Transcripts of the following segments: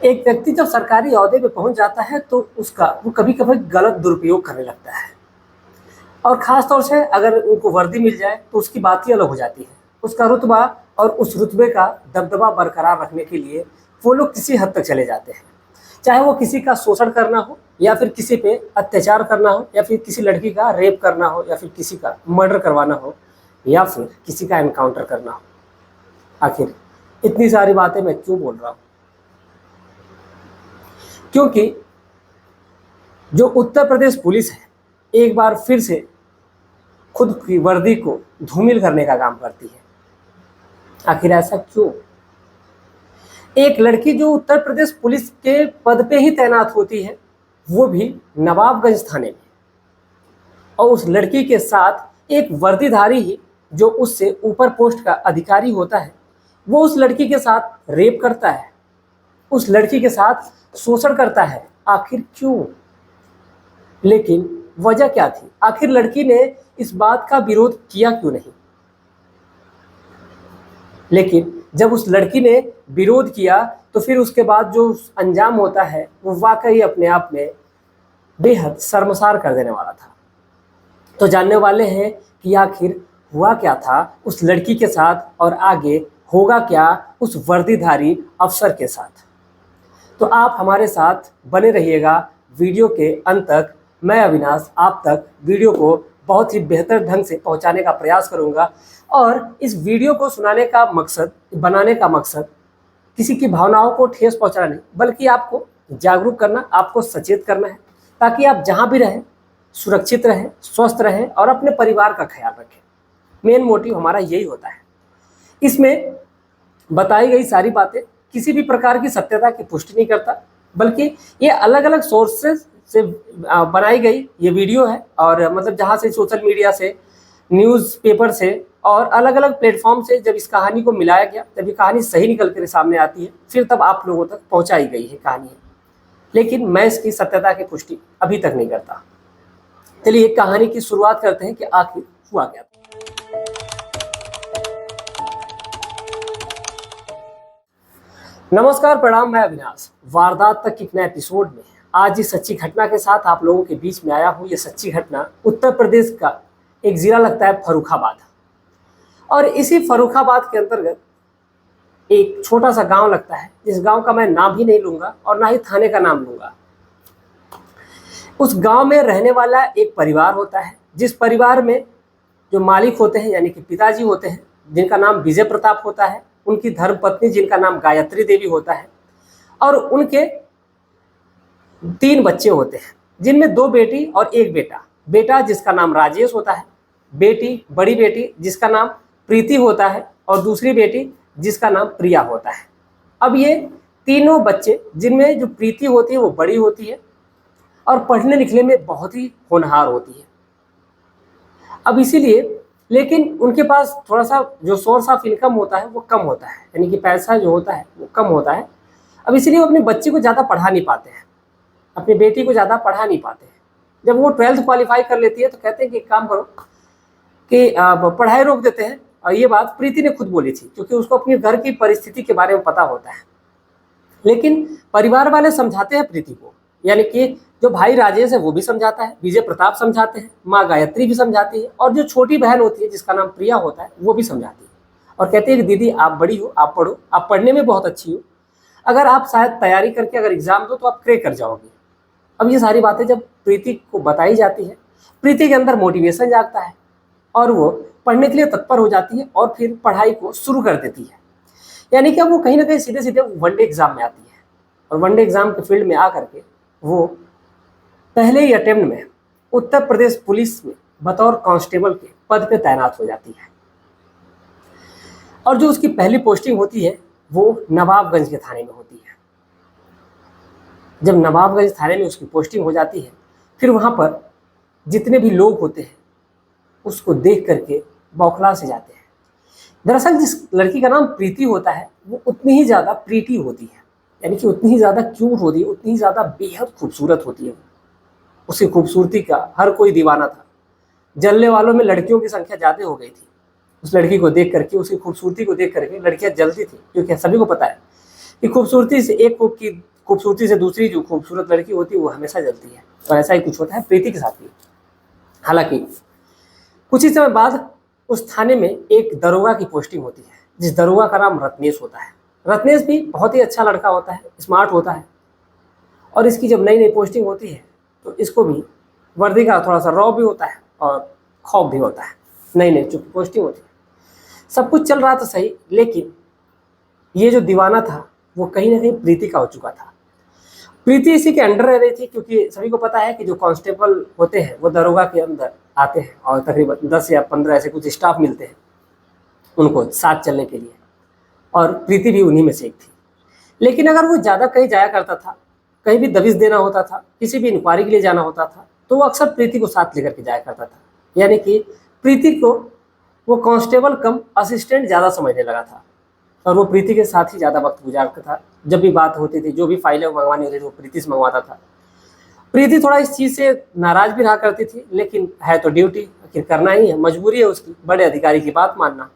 एक व्यक्ति जब सरकारी ओहदे पे पहुंच जाता है तो उसका वो कभी कभी गलत दुरुपयोग करने लगता है। और ख़ास तौर से अगर उनको वर्दी मिल जाए तो उसकी बात ही अलग हो जाती है। उसका रुतबा और उस रुतबे का दबदबा बरकरार रखने के लिए वो लोग किसी हद तक चले जाते हैं। चाहे वो किसी का शोषण करना हो, या फिर किसी पे अत्याचार करना हो, या फिर किसी लड़की का रेप करना हो, या फिर किसी का मर्डर करवाना हो, या फिर किसी का एनकाउंटर करना हो। आखिर इतनी सारी बातें मैं क्यों बोल रहा हूँ? क्योंकि जो उत्तर प्रदेश पुलिस है एक बार फिर से खुद की वर्दी को धूमिल करने का काम करती है। आखिर ऐसा क्यों? एक लड़की जो उत्तर प्रदेश पुलिस के पद पे ही तैनात होती है, वो भी नवाबगंज थाने में, और उस लड़की के साथ एक वर्दीधारी ही जो उससे ऊपर पोस्ट का अधिकारी होता है, वो उस लड़की के साथ रेप करता है, उस लड़की के साथ शोषण करता है। आखिर क्यों? लेकिन वजह क्या थी? आखिर लड़की ने इस बात का विरोध किया क्यों नहीं? लेकिन जब उस लड़की ने विरोध किया तो फिर उसके बाद जो अंजाम होता है वो वाकई अपने आप में बेहद शर्मसार कर देने वाला था। तो जानने वाले हैं कि आखिर हुआ क्या था उस लड़की के साथ, और आगे होगा क्या उस वर्दीधारी अफसर के साथ। तो आप हमारे साथ बने रहिएगा वीडियो के अंत तक। मैं अविनाश आप तक वीडियो को बहुत ही बेहतर ढंग से पहुंचाने का प्रयास करूंगा, और इस वीडियो को सुनाने का मकसद, बनाने का मकसद किसी की भावनाओं को ठेस पहुंचाना नहीं, बल्कि आपको जागरूक करना, आपको सचेत करना है, ताकि आप जहां भी रहें सुरक्षित रहें, स्वस्थ रहें और अपने परिवार का ख्याल रखें। मेन मोटिव हमारा यही होता है। इसमें बताई गई सारी बातें किसी भी प्रकार की सत्यता की पुष्टि नहीं करता, बल्कि ये अलग अलग सोर्सेज से बनाई गई ये वीडियो है, और मतलब जहाँ से सोशल मीडिया से, न्यूज़पेपर से और अलग अलग प्लेटफॉर्म से जब इस कहानी को मिलाया गया, जब ये कहानी सही निकल कर सामने आती है, फिर तब आप लोगों तक पहुँचाई गई है कहानी। लेकिन मैं इसकी सत्यता की पुष्टि अभी तक नहीं करता। चलिए कहानी की शुरुआत करते हैं कि आखिर हुआ क्या था। नमस्कार, प्रणाम, मैं अविनाश। वारदात तक एक नए एपिसोड में आज इस सच्ची घटना के साथ आप लोगों के बीच में आया हूँ। ये सच्ची घटना उत्तर प्रदेश का एक जिला लगता है फर्रुखाबाद, और इसी फर्रुखाबाद के अंतर्गत एक छोटा सा गांव लगता है, जिस गांव का मैं नाम ही नहीं लूंगा और ना ही थाने का नाम लूंगा। उस गांव में रहने वाला एक परिवार होता है, जिस परिवार में जो मालिक होते हैं यानी कि पिताजी होते हैं, जिनका नाम विजय प्रताप होता है, उनकी धर्मपत्नी जिनका नाम गायत्री देवी होता है, और उनके 3 बच्चे होते हैं, जिनमें 2 बेटी और 1 बेटा। बेटा जिसका नाम राजेश होता है, बेटी, बड़ी बेटी जिसका नाम प्रीति होता है, और दूसरी बेटी जिसका नाम प्रिया होता है। अब ये तीनों बच्चे, जिनमें जो प्रीति होती है वो बड़ी होती है और पढ़ने लिखने में बहुत ही होनहार होती है। अब इसीलिए, लेकिन उनके पास थोड़ा सा जो सोर्स ऑफ इनकम होता है वो कम होता है, यानी कि पैसा जो होता है वो कम होता है। अब इसीलिए वो अपने बच्चे को ज़्यादा पढ़ा नहीं पाते हैं, अपनी बेटी को ज़्यादा पढ़ा नहीं पाते हैं। जब वो 12th क्वालिफाई कर लेती है तो कहते हैं कि एक काम करो कि पढ़ाई रोक देते हैं। और ये बात प्रीति ने खुद बोली थी, क्योंकि उसको अपने घर की परिस्थिति के बारे में पता होता है। लेकिन परिवार वाले समझाते हैं प्रीति को, यानी कि जो भाई राजेश है वो भी समझाता है, विजय प्रताप समझाते हैं, माँ गायत्री भी समझाती है, और जो छोटी बहन होती है जिसका नाम प्रिया होता है वो भी समझाती है, और कहती है कि दीदी आप बड़ी हो, आप पढ़ो, आप पढ़ने में बहुत अच्छी हो, अगर आप शायद तैयारी करके अगर एग्जाम दो तो आप क्रैक कर जाओगे। अब ये सारी बातें जब प्रीति को बताई जाती है, प्रीति के अंदर मोटिवेशन जागता है और वो पढ़ने के लिए तत्पर हो जाती है और फिर पढ़ाई को शुरू कर देती है। यानी कि अब वो कहीं ना कहीं सीधे सीधे वनडे एग्जाम में आती है, और वनडे एग्जाम के फील्ड में आकर के वो पहले ही अटेम्प्ट में उत्तर प्रदेश पुलिस में बतौर कांस्टेबल के पद पे तैनात हो जाती है। और जो उसकी पहली पोस्टिंग होती है वो नवाबगंज के थाने में होती है। जब नवाबगंज थाने में उसकी पोस्टिंग हो जाती है, फिर वहाँ पर जितने भी लोग होते हैं उसको देख करके बौखला से जाते हैं। दरअसल जिस लड़की का नाम प्रीति होता है वो उतनी ही ज़्यादा प्रीति होती है, यानी कि उतनी ही ज़्यादा क्यूट होती है, उतनी ही ज़्यादा बेहद खूबसूरत होती है। उसकी खूबसूरती का हर कोई दीवाना था। जलने वालों में लड़कियों की संख्या ज़्यादा हो गई थी। उस लड़की को देख करके, उसकी खूबसूरती को देख करके लड़कियां जलती थी, क्योंकि सभी को पता है कि खूबसूरती से एक खूबसूरती से दूसरी जो खूबसूरत लड़की होती है वो हमेशा जलती है। तो ऐसा ही कुछ होता है प्रीति के साथ भी। हालांकि कुछ ही समय बाद उस थाने में एक दरोगा की पोस्टिंग होती है, जिस दरोगा का नाम रत्नेश होता है। रत्नेश भी बहुत ही अच्छा लड़का होता है, स्मार्ट होता है, और इसकी जब नई नई पोस्टिंग होती है तो इसको भी वर्दी का थोड़ा सा रौब भी होता है और खौफ भी होता है। नई नई चूंकि पोस्टिंग होती है, सब कुछ चल रहा था सही, लेकिन ये जो दीवाना था वो कहीं ना कहीं प्रीति का हो चुका था। प्रीति इसी के अंडर रह रही थी, क्योंकि सभी को पता है कि जो कांस्टेबल होते हैं वो दरोगा के अंदर आते हैं और तकरीबन 10 या 15 ऐसे कुछ स्टाफ मिलते हैं उनको साथ चलने के लिए, और प्रीति भी उन्हीं में से एक थी। लेकिन अगर वो ज़्यादा कहीं जाया करता था, कहीं भी दबिश देना होता था, किसी भी इंक्वायरी के लिए जाना होता था, तो वो अक्सर प्रीति को साथ लेकर के जाया करता था। यानी कि प्रीति को वो कांस्टेबल कम असिस्टेंट ज़्यादा समझने लगा था, और वो प्रीति के साथ ही ज़्यादा वक्त गुजारता था। जब भी बात होती थी, जो भी फाइलें मंगवानी होती थी, वो प्रीति से मंगवाता था। प्रीति थोड़ा इस चीज़ से नाराज़ भी रहा करती थी, लेकिन है तो ड्यूटी, आखिर करना ही है, मजबूरी है उसकी, बड़े अधिकारी की बात मानना।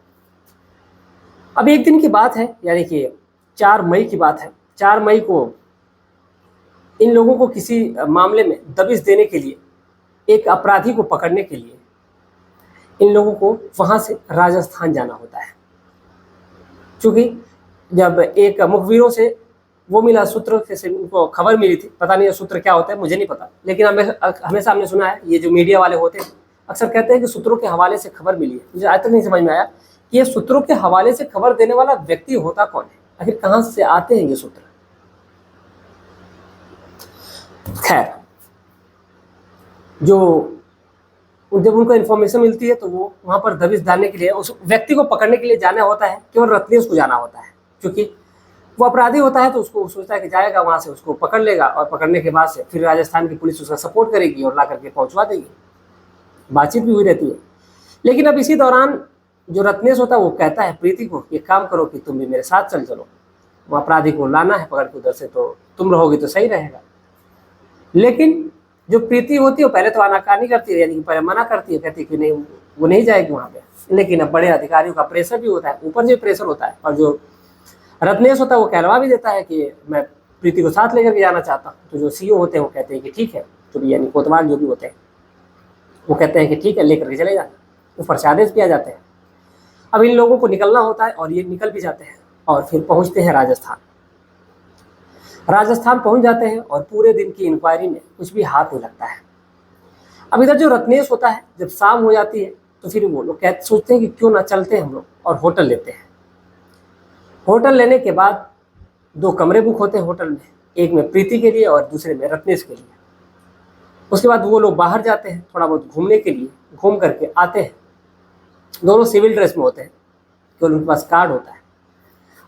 अब एक दिन की बात है, यानी कि 4 मई की बात है। 4 मई को इन लोगों को किसी मामले में दबिश देने के लिए, एक अपराधी को पकड़ने के लिए इन लोगों को वहाँ से राजस्थान जाना होता है। चूँकि जब एक मुखबिरों से वो मिला, सूत्रों से उनको खबर मिली थी, पता नहीं ये सूत्र क्या होता है, मुझे नहीं पता, लेकिन हमेशा हमने सुना है, ये जो मीडिया वाले होते हैं अक्सर कहते हैं कि सूत्रों के हवाले से खबर मिली है। मुझे आज तक नहीं समझ में आया कि ये सूत्रों के हवाले से खबर देने वाला व्यक्ति होता कौन है, आखिर कहाँ से आते हैं ये सूत्र। खैर, जब उनको इन्फॉर्मेशन मिलती है तो वो वहाँ पर दबिश डालने के लिए, उस व्यक्ति को पकड़ने के लिए जाना होता है, केवल रत्नेश को जाना होता है। क्योंकि वो अपराधी होता है तो उसको सोचता है कि जाएगा वहाँ से, उसको पकड़ लेगा, और पकड़ने के बाद से फिर राजस्थान की पुलिस उसका सपोर्ट करेगी और ला करके पहुँचवा देगी। बातचीत भी हुई रहती है। लेकिन अब इसी दौरान जो रत्नेश होता है वो कहता है प्रीति को, एक काम करो कि तुम भी मेरे साथ चलो, वो अपराधी को लाना है पकड़ के उधर से, तो तुम रहोगी तो सही रहेगा। लेकिन जो प्रीति होती है वो पहले तो आनाकानी करती है, यानी कि पहले मना करती है, कहती है कि नहीं, वो नहीं जाएगी वहाँ पे। लेकिन अब बड़े अधिकारियों का प्रेशर भी होता है, ऊपर जो प्रेशर होता है, और जो रत्नेश होता है वो कहलवा भी देता है कि मैं प्रीति को साथ लेकर के जाना चाहता हूँ। तो जो सीईओ होते हैं वो कहते हैं कि ठीक है, जो भी यानी कोतवाल जो भी होते हैं वो कहते हैं कि ठीक है, लेकर के चले जाए, ऊपर से आदेश किया जाते हैं। अब इन लोगों को निकलना होता है और ये निकल भी जाते हैं और फिर पहुँचते हैं राजस्थान। राजस्थान पहुंच जाते हैं और पूरे दिन की इंक्वायरी में कुछ भी हाथ नहीं लगता है। अब इधर जो रत्नेश होता है, जब शाम हो जाती है तो फिर वो लोग सोचते हैं कि क्यों ना चलते हैं हम लोग और होटल लेते हैं। होटल लेने के बाद 2 कमरे बुक होते हैं होटल में, एक में प्रीति के लिए और दूसरे में रत्नेश के लिए। उसके बाद वो लोग बाहर जाते हैं थोड़ा बहुत घूमने के लिए, घूम करके आते हैं। दोनों सिविल ड्रेस में होते हैं, केवल उनके पास कार्ड होता है,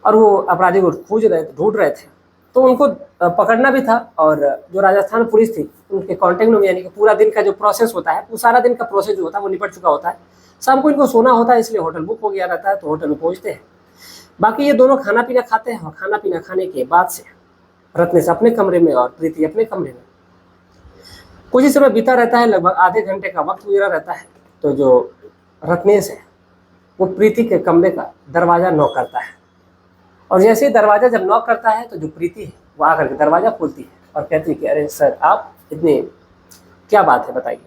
और वो अपराधी को ढूंढ रहे थे। तो उनको पकड़ना भी था, और जो राजस्थान पुलिस थी उनके कांटेक्ट में, यानी कि पूरा दिन का जो प्रोसेस होता है, वो सारा दिन का प्रोसेस जो होता है वो निपट चुका होता है। शाम को इनको सोना होता है, इसलिए होटल बुक हो गया रहता है, तो होटल में पहुंचते हैं। बाकी ये दोनों खाना पीना खाते हैं, और खाना पीना खाने के बाद से रत्नेश अपने कमरे में और प्रीति अपने कमरे में। कुछ ही समय बीता रहता है, लगभग आधे घंटे का वक्त गुजरा रहता है। तो जो रत्नेश है वो प्रीति के कमरे का दरवाज़ा नॉक करता है, और जैसे ही दरवाज़ा जब नॉक करता है तो जो प्रीति है वो आकर के दरवाज़ा खोलती है और कहती है कि अरे सर, आप इतने, क्या बात है बताइए।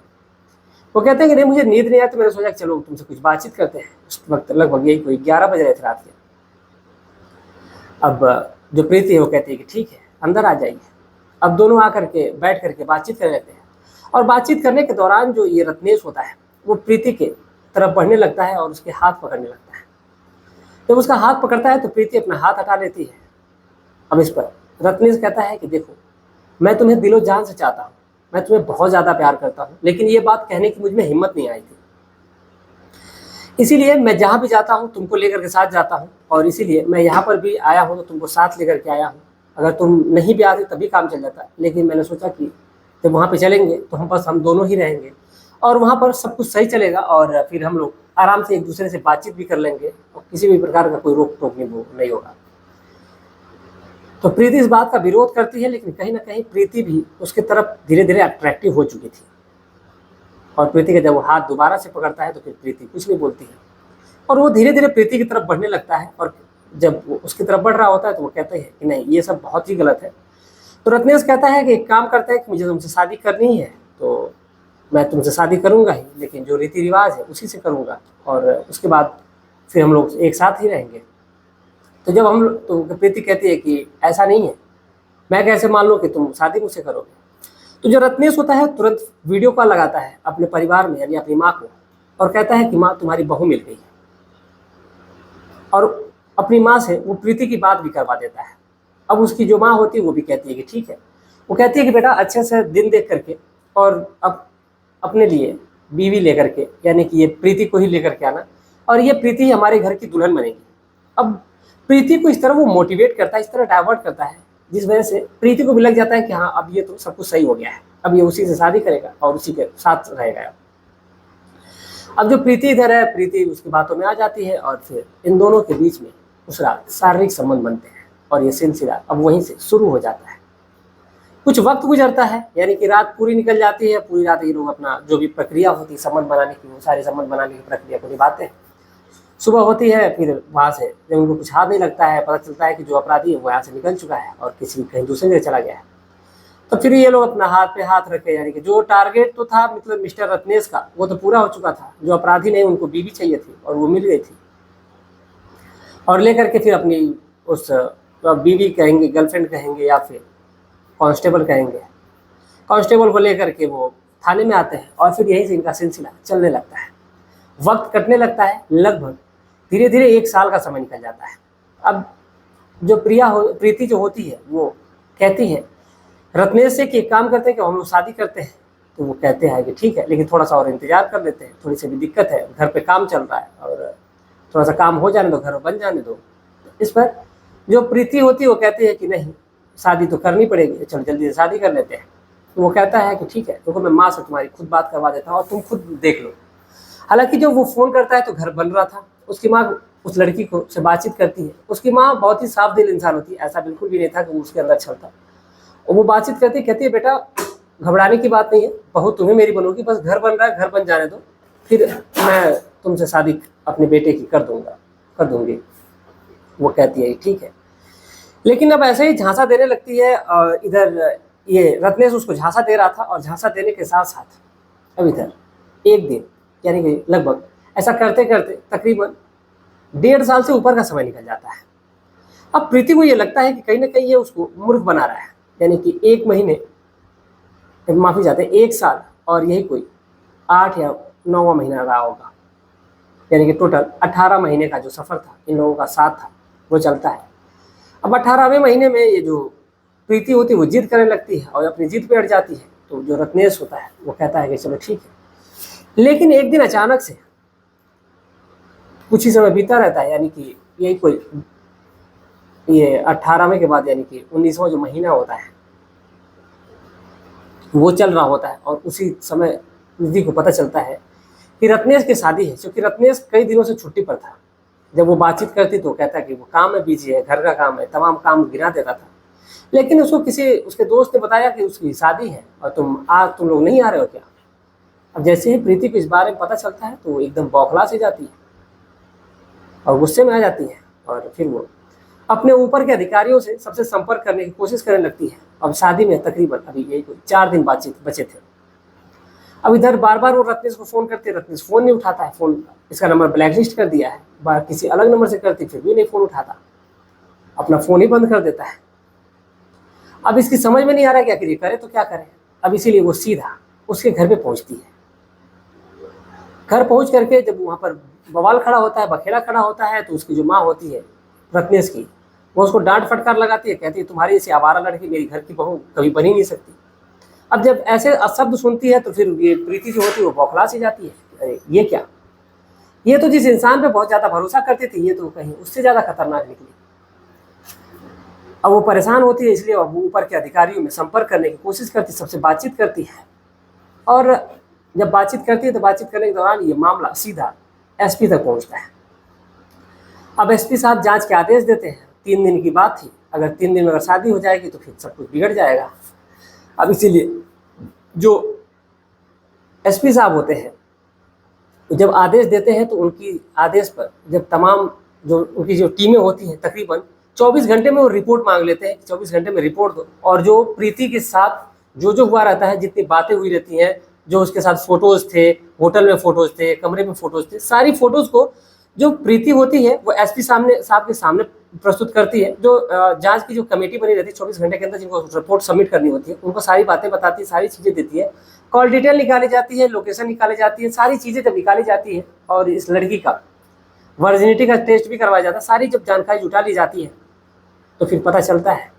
वो कहते हैं कि नहीं, मुझे नींद नहीं आई, तो मैंने सोचा कि चलो तुमसे कुछ बातचीत करते हैं। उस वक्त लगभग यही कोई 11 बज रहे थे रात के। अब जो प्रीति है वो कहती है कि ठीक है, अंदर आ जाइए। अब दोनों आकर के बैठ करके बातचीत कर लेते हैं, और बातचीत करने के दौरान जो ये रत्नेश होता है वो प्रीति के तरफ बढ़ने लगता है और उसके हाथ पकड़ने लगता है। जब उसका हाथ पकड़ता है तो प्रीति अपना हाथ हटा लेती है। अब इस पर रत्नेश कहता है कि देखो, मैं तुम्हें दिलो जान से चाहता हूँ, मैं तुम्हें बहुत ज़्यादा प्यार करता हूँ, लेकिन ये बात कहने की मुझ में हिम्मत नहीं आई थी। इसीलिए मैं जहाँ भी जाता हूँ तुमको लेकर के साथ जाता हूँ, और इसीलिए मैं यहाँ पर भी आया हूँ तो तुमको साथ लेकर के आया हूँ। अगर तुम नहीं भी आते तभी काम चल जाता, लेकिन मैंने सोचा कि जब वहाँ पे चलेंगे तो हम दोनों ही रहेंगे, और वहाँ पर सब कुछ सही चलेगा, और फिर हम लोग आराम से एक दूसरे से बातचीत भी कर लेंगे, और किसी भी प्रकार का कोई रोक टोक नहीं होगा। तो प्रीति इस बात का विरोध करती है, लेकिन कहीं ना कहीं प्रीति भी उसके तरफ धीरे धीरे अट्रैक्टिव हो चुकी थी। और प्रीति का जब वो हाथ दोबारा से पकड़ता है तो फिर प्रीति कुछ नहीं बोलती है, और वो धीरे धीरे प्रीति की तरफ बढ़ने लगता है। और जब वो उसकी तरफ बढ़ रहा होता है तो वो कहते हैं कि नहीं, ये सब बहुत ही गलत है, तो रत्नेश कहता है कि एक काम करते हैं कि मुझे तुमसे शादी करनी है, तो मैं तुमसे शादी करूंगा ही, लेकिन जो रीति रिवाज है उसी से करूंगा, और उसके बाद फिर हम लोग एक साथ ही रहेंगे। तो जब हम तो प्रीति कहती है कि ऐसा नहीं है, मैं कैसे मान लूँ कि तुम शादी मुझसे करोगे। तो जो रत्नेश होता है तुरंत वीडियो कॉल लगाता है अपने परिवार में, यानी अपनी माँ को, और कहता है कि माँ तुम्हारी बहू मिल गई है, और अपनी माँ से वो प्रीति की बात भी करवा देता है। अब उसकी जो माँ होती है वो भी कहती है कि ठीक है। वो कहती है कि बेटा अच्छे से दिन देख करके और अब अपने लिए बीवी लेकर के, यानी कि ये प्रीति को ही लेकर के आना, और ये प्रीति हमारे घर की दुल्हन बनेगी। अब प्रीति को इस तरह वो मोटिवेट करता है, इस तरह डाइवर्ट करता है, जिस वजह से प्रीति को भी लग जाता है कि हाँ अब ये तो सब कुछ सही हो गया है, अब ये उसी से शादी करेगा और उसी के साथ रहेगा। अब जो प्रीति इधर है, प्रीति उसकी बातों में आ जाती है, और फिर इन दोनों के बीच में उस रात शारीरिक संबंध बनते हैं, और ये सिलसिला अब वहीं से शुरू हो जाता है। कुछ वक्त गुजरता है, यानी कि रात पूरी निकल जाती है, पूरी रात ये लोग अपना जो भी प्रक्रिया होती है संबंध बनाने की, वो सारे संबंध बनाने की प्रक्रिया को निभाते हैं। सुबह होती है, फिर वहाँ से जब उनको कुछ हाथ नहीं लगता है, पता चलता है कि जो अपराधी है वो यहाँ से निकल चुका है और किसी कहीं दूसरी जगह चला गया है। तो फिर ये लोग अपना हाथ पे हाथ रखे, यानी कि जो टारगेट तो था मतलब मिस्टर रत्नेश का, वो तो पूरा हो चुका था। जो अपराधी नहीं, उनको बीवी चाहिए थी और वो मिल गई थी, और लेकर के फिर अपनी उस बीवी कहेंगे, गर्लफ्रेंड कहेंगे, या फिर कांस्टेबल कहेंगे, कांस्टेबल को लेकर के वो थाने में आते हैं, और फिर यहीं से इनका सिलसिला चलने लगता है। वक्त कटने लगता है, लगभग धीरे धीरे 1 साल का समय निकल जाता है। अब जो प्रीति जो होती है वो कहती है रत्नेश से कि एक काम करते हैं कि हम लोग शादी करते हैं। तो वो कहते हैं कि ठीक है, लेकिन थोड़ा सा और इंतजार कर लेते हैं, थोड़ी सी भी दिक्कत है, घर पे काम चल रहा है और थोड़ा सा काम हो जाने दो, घर बन जाने दो। इस पर जो प्रीति होती है वो कहती है कि नहीं, शादी तो करनी पड़ेगी, चलो जल्दी से शादी कर लेते हैं। तो वो कहता है कि ठीक है, देखो मैं माँ से तुम्हारी खुद बात करवा देता हूँ और तुम खुद देख लो। हालांकि जब वो फ़ोन करता है तो घर बन रहा था। उसकी माँ उस लड़की को से बातचीत करती है। उसकी माँ बहुत ही साफ दिल इंसान होती है, ऐसा बिल्कुल भी नहीं था कि वो उसके अंदर छलता। और वो बातचीत करती कहती है बेटा घबराने की बात नहीं है, बहू तुम्हें मेरी बनोगी, बस घर बन रहा है, घर बन जाने दो, फिर मैं तुमसे शादी अपने बेटे की कर दूंगी। वो कहती है ठीक है, लेकिन अब ऐसे ही झांसा देने लगती है। और इधर ये रत्नेश उसको झांसा दे रहा था, और झांसा देने के साथ साथ अब इधर एक दिन, यानी कि लगभग ऐसा करते करते तकरीबन 1.5 साल से ऊपर का समय निकल जाता है। अब प्रीति को ये लगता है कि कहीं ना कहीं ये उसको मूर्ख बना रहा है, यानी कि 1 महीने, माफ़ी चाहते हैं 1 साल, और यही कोई 8 या 9वां महीना रहा होगा, यानी कि टोटल 18 महीने का जो सफ़र था इन लोगों का साथ था वो चलता है। अब 18वें महीने में ये जो प्रीति होती है वो जिद करने लगती है और अपनी जिद पे अड़ जाती है। तो जो रत्नेश होता है वो कहता है कि चलो ठीक है, लेकिन एक दिन अचानक से कुछ ही समय बीता रहता है, यानी कि यही कोई ये 18वें के बाद, यानी कि 19वां जो महीना होता है वो चल रहा होता है, और उसी समय प्रीति को पता चलता है कि रत्नेश की शादी है। क्योंकि रत्नेश कई दिनों से छुट्टी पर था। जब वो बातचीत करती तो कहता कि वो काम में बिजी है, घर का काम है, तमाम काम गिना देता था। लेकिन उसको किसी उसके दोस्त ने बताया कि उसकी शादी है और तुम लोग नहीं आ रहे हो क्या। अब जैसे ही प्रीति को इस बारे में पता चलता है तो वो एकदम बौखला सी जाती है और गुस्से में आ जाती है, और फिर वो अपने ऊपर के अधिकारियों से सबसे संपर्क करने की कोशिश करने लगती है। अब शादी में तकरीबन अभी यही कोई 4 दिन बातचीत बचे थे। अब इधर बार बार वो रत्नेश को फ़ोन करते, रत्नेश फ़ोन नहीं उठाता है, फ़ोन इसका नंबर ब्लैकलिस्ट कर दिया है, बार किसी अलग नंबर से करती फिर भी नहीं फ़ोन उठाता, अपना फ़ोन ही बंद कर देता है। अब इसकी समझ में नहीं आ रहा क्या करिए, करे तो क्या करे। अब इसीलिए वो सीधा उसके घर पे पहुंचती है। घर पहुंच करके जब वहाँ पर बवाल खड़ा होता है, बखेड़ा खड़ा होता है, तो उसकी जो माँ होती है रत्नेश की, वो उसको डांट फटकार लगाती है, कहती है तुम्हारी ऐसी आवारा लड़की मेरी घर की बहू कभी बन ही नहीं सकती। अब जब ऐसे शब्द सुनती है तो फिर ये प्रीति जो होती है वो बौखला सी जाती है, अरे ये क्या, ये तो जिस इंसान पे बहुत ज़्यादा भरोसा करती थी ये तो कहीं उससे ज़्यादा खतरनाक निकली। अब वो परेशान होती है, इसलिए वो ऊपर के अधिकारियों में संपर्क करने की कोशिश करती, सबसे बातचीत करती है। और जब बातचीत करती है तो बातचीत करने के दौरान ये मामला सीधा एसपी तक पहुंचता है। अब एसपी साहब जांच के आदेश देते हैं। 3 दिन की बात थी, अगर 3 दिन में अगर शादी हो जाएगी तो फिर सब कुछ बिगड़ जाएगा। अब इसीलिए जो एसपी साहब होते हैं जब आदेश देते हैं तो उनकी आदेश पर जब तमाम जो उनकी जो टीमें होती हैं तकरीबन 24 घंटे में वो रिपोर्ट मांग लेते हैं, 24 घंटे में रिपोर्ट दो। और जो प्रीति के साथ जो हुआ रहता है, जितनी बातें हुई रहती हैं, जो उसके साथ फोटोज थे, होटल में फोटोज थे, कमरे में फोटोज थे, सारी फोटोज को जो प्रीति होती है वो एसपी साहब के सामने प्रस्तुत करती है। जो जांच की जो कमेटी बनी रहती है 24 घंटे के अंदर, जिनको रिपोर्ट सबमिट करनी होती है, उनको सारी बातें बताती है, सारी चीज़ें देती है, कॉल डिटेल निकाली जाती है, लोकेशन निकाली जाती है, सारी चीज़ें जब निकाली जाती है और इस लड़की का वर्जिनिटी का टेस्ट भी करवाया जाता है, सारी जब जानकारी जुटा ली जाती है, तो फिर पता चलता है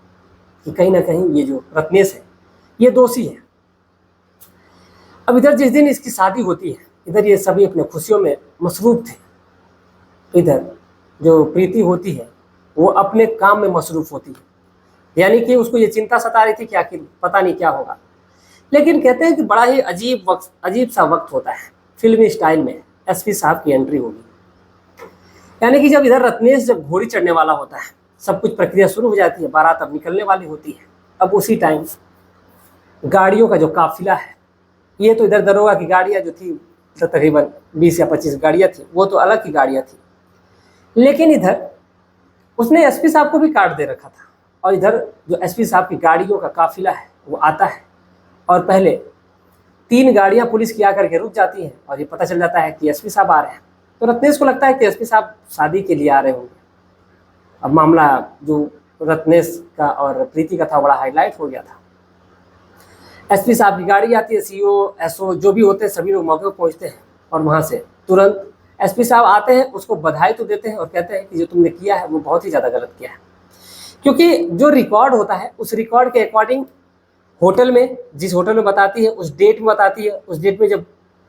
कि कहीं ना कहीं ये जो रत्नेश है ये दोषी है। अब इधर जिस दिन इसकी शादी होती है, इधर ये सभी अपने खुशियों में मसरूफ थे, इधर जो प्रीति होती है वो अपने काम में मसरूफ होती है, यानी कि उसको ये चिंता सता रही थी कि आखिर पता नहीं क्या होगा। लेकिन कहते हैं कि बड़ा ही अजीब सा वक्त होता है, फिल्मी स्टाइल में एसपी साहब की एंट्री होगी। यानी कि जब इधर रत्नेश जब घोड़ी चढ़ने वाला होता है, सब कुछ प्रक्रिया शुरू हो जाती है, बारात अब निकलने वाली होती है। अब उसी टाइम गाड़ियों का जो काफिला है, ये तो इधर दरोगा की गाड़ियाँ जो थी तकरीबन 20 या 25 गाड़ियाँ थी, वो तो अलग की गाड़ियाँ थी, लेकिन इधर उसने एसपी साहब को भी काट दे रखा था। और इधर जो एसपी साहब की गाड़ियों का काफिला है वो आता है, और पहले 3 गाड़ियाँ पुलिस की आकर के रुक जाती हैं, और ये पता चल जाता है कि एसपी साहब आ रहे हैं। तो रत्नेश को लगता है कि एसपी साहब शादी के लिए आ रहे होंगे। अब मामला जो रत्नेश का और प्रीति का था बड़ा हाईलाइट हो गया था। एसपी साहब की गाड़ी आती है, सीओ एसओ जो भी होते हैं सभी लोग मौके पर पहुंचते हैं, और वहाँ से तुरंत एसपी साहब आते हैं, उसको बधाई तो देते हैं और कहते हैं कि जो तुमने किया है वो बहुत ही ज़्यादा गलत किया है। क्योंकि जो रिकॉर्ड होता है उस रिकॉर्ड के अकॉर्डिंग होटल में, जिस होटल में बताती है उस डेट में बताती है, उस डेट में जब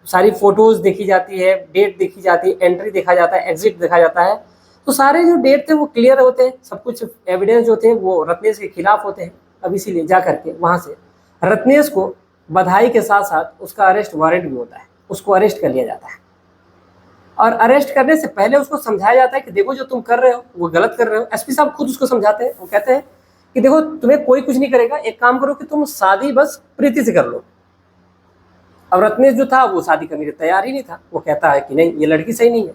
सारी फोटोज़ देखी जाती है, डेट देखी जाती है, एंट्री देखा जाता है, एग्जिट देखा जाता है, तो सारे जो डेट थे वो क्लियर होते हैं, सब कुछ एविडेंस जो थे वो रत्नेश के खिलाफ होते हैं। अब इसीलिए जा करके वहाँ से रत्नेश को बधाई के साथ साथ उसका अरेस्ट वारंट भी होता है, उसको अरेस्ट कर लिया जाता है। और अरेस्ट करने से पहले उसको समझाया जाता है कि देखो जो तुम कर रहे हो वो गलत कर रहे हो। एसपी साहब खुद उसको समझाते हैं, वो कहते हैं कि देखो तुम्हें कोई कुछ नहीं करेगा, एक काम करो कि तुम शादी बस प्रीति से कर लो। अब रत्नेश जो था वो शादी करने के तैयार ही नहीं था, वो कहता है कि नहीं ये लड़की सही नहीं है।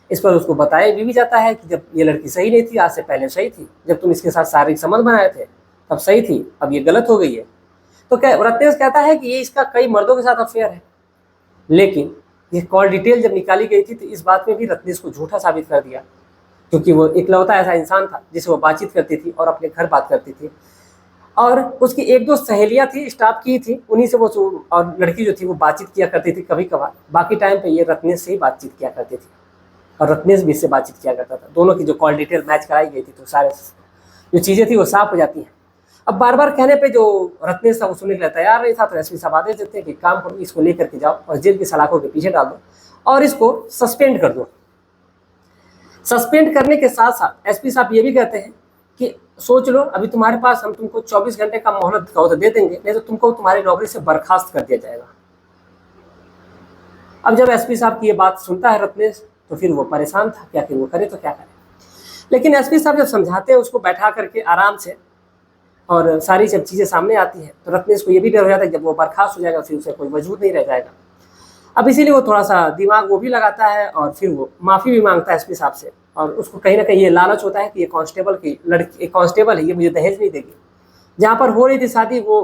इस पर उसको बताया भी जाता है कि जब ये लड़की सही नहीं थी, आज से पहले सही थी, जब तुम इसके साथ शारीरिक संबंध बनाए थे तब सही थी, अब ये गलत हो गई है। तो रत्नेश कहता है कि ये इसका कई मर्दों के साथ अफेयर है। लेकिन ये कॉल डिटेल जब निकाली गई थी तो इस बात में भी रत्नेश को झूठा साबित कर दिया, क्योंकि वो इकलौता ऐसा इंसान था जिसे वो बातचीत करती थी और अपने घर बात करती थी। और उसकी 1-2 सहेलियां थी, स्टाफ की थी, उन्हीं से वो और लड़की जो थी वो बातचीत किया करती थी कभी कभार। बाकी टाइम पे ये रत्नेश से ही बातचीत किया करती थी और रत्नेश भी इससे बातचीत किया करता था। दोनों की जो कॉल डिटेल मैच कराई गई थी तो सारे जो चीज़ें थी वो साफ हो जाती हैं। अब बार बार कहने पे जो रत्नेश था वो सुनने के लिए तैयार नहीं था, तो एसपी साहब आदेश देते हैं कि काम करो, इसको लेकर के जाओ और जेल की सलाखों के पीछे डाल दो और इसको सस्पेंड कर दो। सस्पेंड करने के साथ साथ एसपी साहब ये भी कहते हैं कि सोच लो, अभी तुम्हारे पास हम तुमको 24 घंटे का मोहलत तो दे देंगे, नहीं तो तुमको तुम्हारी नौकरी से बर्खास्त कर दिया जाएगा। अब जब एसपी साहब की ये बात सुनता है रत्नेश, तो फिर वो परेशान था कि आखिर वो करे तो क्या करे। लेकिन एसपी साहब जब समझाते हैं उसको बैठा करके आराम से, और सारी जब चीज़ें सामने आती हैं तो रत्नेश को ये भी डर हो जाता है कि जब वो बर्खास्त हो जाएगा फिर उसे कोई वजूद नहीं रह जाएगा। अब इसीलिए वो थोड़ा सा दिमाग वो भी लगाता है और फिर वो माफ़ी भी मांगता है एसपी साहब से, और उसको कहीं ना कहीं ये लालच होता है कि ये कांस्टेबल की लड़की, एक कांस्टेबल है, ये मुझे दहेज नहीं देगी। जहाँ पर हो रही थी शादी वो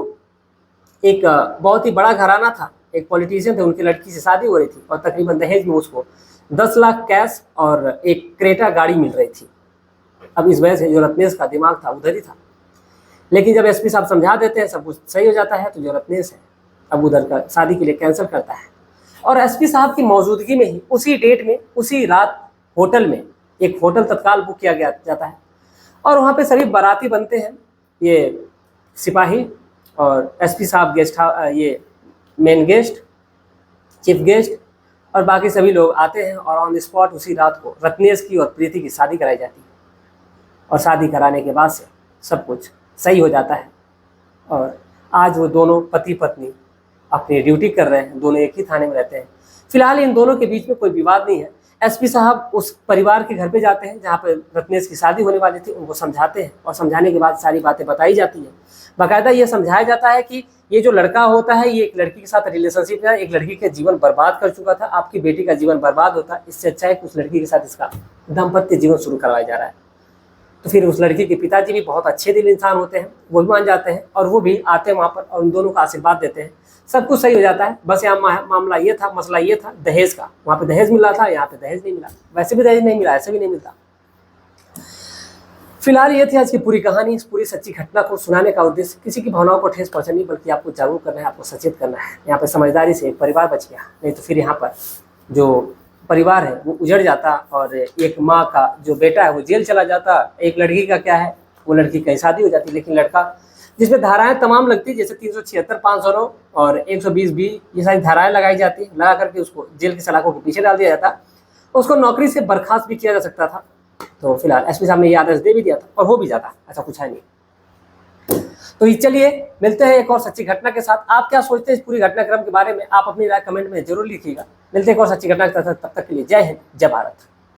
एक बहुत ही बड़ा घराना था, एक पॉलिटिशियन थे, उनकी लड़की से शादी हो रही थी और तकरीबन दहेज में उसको 10 लाख कैश और एक क्रेटा गाड़ी मिल रही थी। अब इस वजह से जो रत्नेश का दिमाग था उधर ही था। लेकिन जब एसपी साहब समझा देते हैं, सब कुछ सही हो जाता है, तो जो रत्नेश है अब उधर का शादी के लिए कैंसिल करता है। और एसपी साहब की मौजूदगी में ही उसी डेट में उसी रात होटल में एक होटल तत्काल बुक किया गया जाता है और वहाँ पे सभी बाराती बनते हैं, ये सिपाही और एसपी साहब गेस्ट, ये मेन गेस्ट, चीफ गेस्ट और बाकी सभी लोग आते हैं और ऑन द स्पॉट उसी रात को रत्नेश की और प्रीति की शादी कराई जाती है। और शादी कराने के बाद से सब कुछ सही हो जाता है और आज वो दोनों पति पत्नी अपनी ड्यूटी कर रहे हैं, दोनों एक ही थाने में रहते हैं। फिलहाल इन दोनों के बीच में कोई विवाद नहीं है। एसपी साहब उस परिवार के घर पे जाते हैं जहाँ पर रत्नेश की शादी होने वाली थी, उनको समझाते हैं और समझाने के बाद सारी बातें बताई जाती हैं। बाकायदा ये समझाया जाता है कि ये जो लड़का होता है ये एक लड़की के साथ रिलेशनशिप है, एक लड़की का जीवन बर्बाद कर चुका था, आपकी बेटी का जीवन बर्बाद होता, इससे अच्छा है कि उस लड़की के साथ इसका दाम्पत्य जीवन शुरू करवाया जा रहा है। तो फिर उस लड़की के पिताजी भी बहुत अच्छे दिल इंसान होते हैं, वो भी मान जाते हैं और वो भी आते हैं वहाँ पर और उन दोनों का आशीर्वाद देते हैं। सब कुछ सही हो जाता है। बस यहाँ मामला ये था, मसला ये था दहेज का। वहाँ पे दहेज मिला था, यहाँ पे दहेज नहीं मिला। वैसे भी दहेज नहीं मिला, ऐसे भी नहीं मिलता। फिलहाल ये थी आज की पूरी कहानी। इस पूरी सच्ची घटना को सुनाने का उद्देश्य किसी की भावनाओं को ठेस पहुंचानी, बल्कि आपको जागरूक करना है, आपको सचेत करना है। यहाँ पे समझदारी से एक परिवार बच गया, नहीं तो फिर यहाँ पर जो परिवार है वो उजड़ जाता और एक माँ का जो बेटा है वो जेल चला जाता। एक लड़की का क्या है, वो लड़की कहीं शादी हो जाती, लेकिन लड़का जिसमें धाराएं तमाम लगती, जैसे 376, 509 और 120B, ये सारी धाराएं लगाई जाती, लगा करके उसको जेल की सलाखों के पीछे डाल दिया जाता। उसको नौकरी से बर्खास्त भी किया जा सकता था। तो फिलहाल एसपी साहब ने ये आदेश दे भी दिया था और हो भी जाता, ऐसा कुछ है नहीं। तो चलिए मिलते हैं एक और सच्ची घटना के साथ। आप क्या सोचते हैं इस पूरी घटनाक्रम के बारे में, आप अपनी राय कमेंट में जरूर लिखिएगा। मिलते हैं एक और सच्ची घटना के साथ, तब तक के लिए जय हिंद, जय भारत।